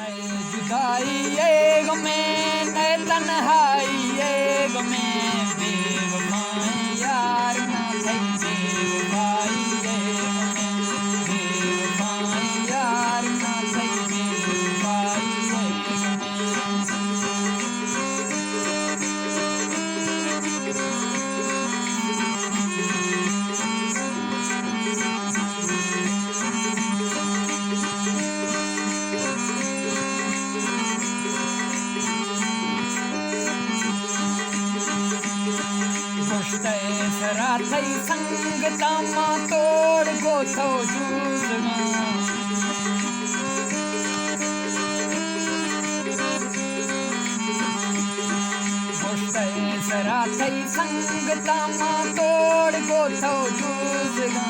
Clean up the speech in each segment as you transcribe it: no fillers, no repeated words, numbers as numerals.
जुदाई ये गमें न तन्हाई ये गमें बेवफाएं यार ना थई बेवफाई ये गमें बेवफाएं यार ना थई बेवफाई ये सरा थई संग तामा तोड़ गोथो जूसना सरा थई संग तामा तोड़ गोथो जूसना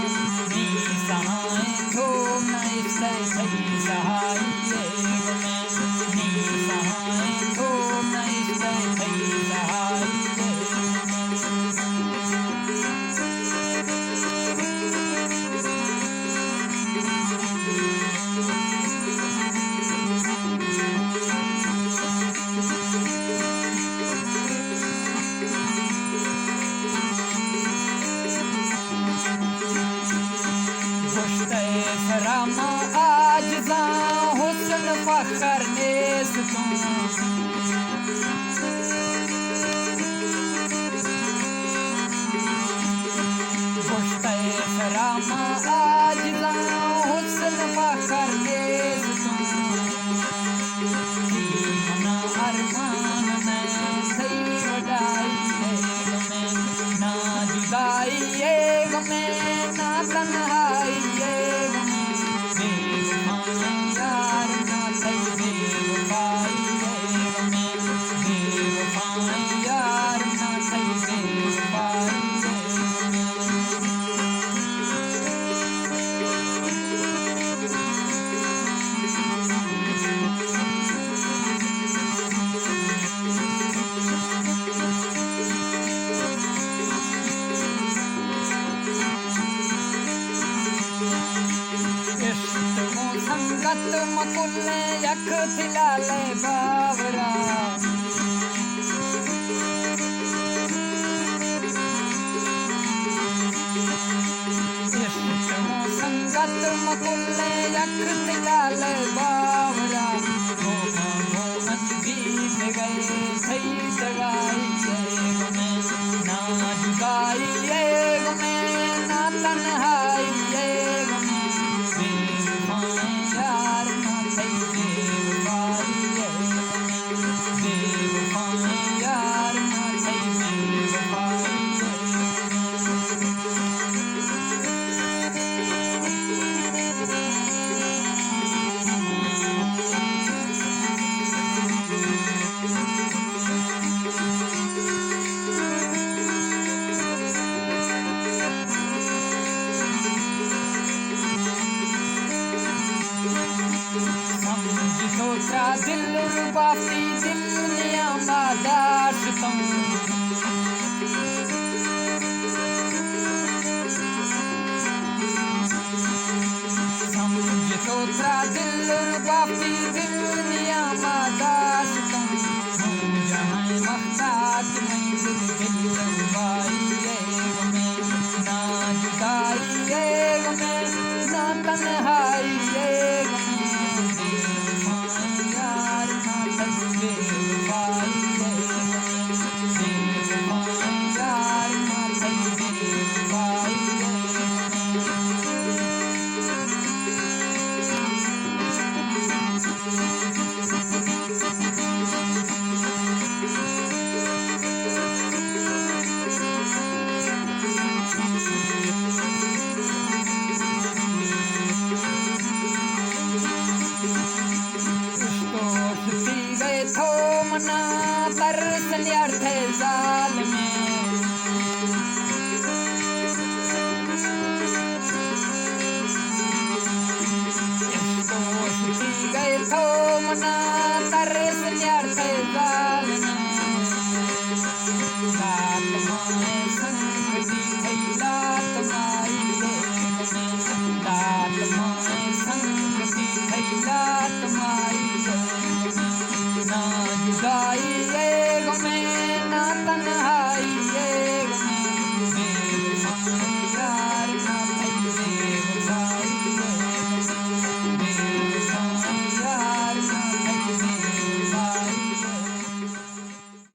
नी सहाय थो न इस्ते थई सहाय नी सहाय थो न इस्ते थई सहाय सरामा आज जा हुस्न फखर नेस तू सरामा आज जा हुस्न फखर नेस तू ना अरमान में थई वडाई है गमें ना जुदाई ये गमें ना तन्हाई ये संगत मकुल्ले यख थिलाले बावरा संगत मकुल्ले यख थिलाले बावरा हो बीत गए थई जगाई ये गमें ना जुदाई ये गमें ना तन्हाई ये गमें दिल रुबाती दिल मादाश तुम समझ तो था दिल रुबाती दिल मादाश तुम जहाँ मख्तात में दिल रुबाई ये गमें ना जुदाई ये गमें ना तन्हाई ये थोमना तरस अर्थ जाल में गए थोमना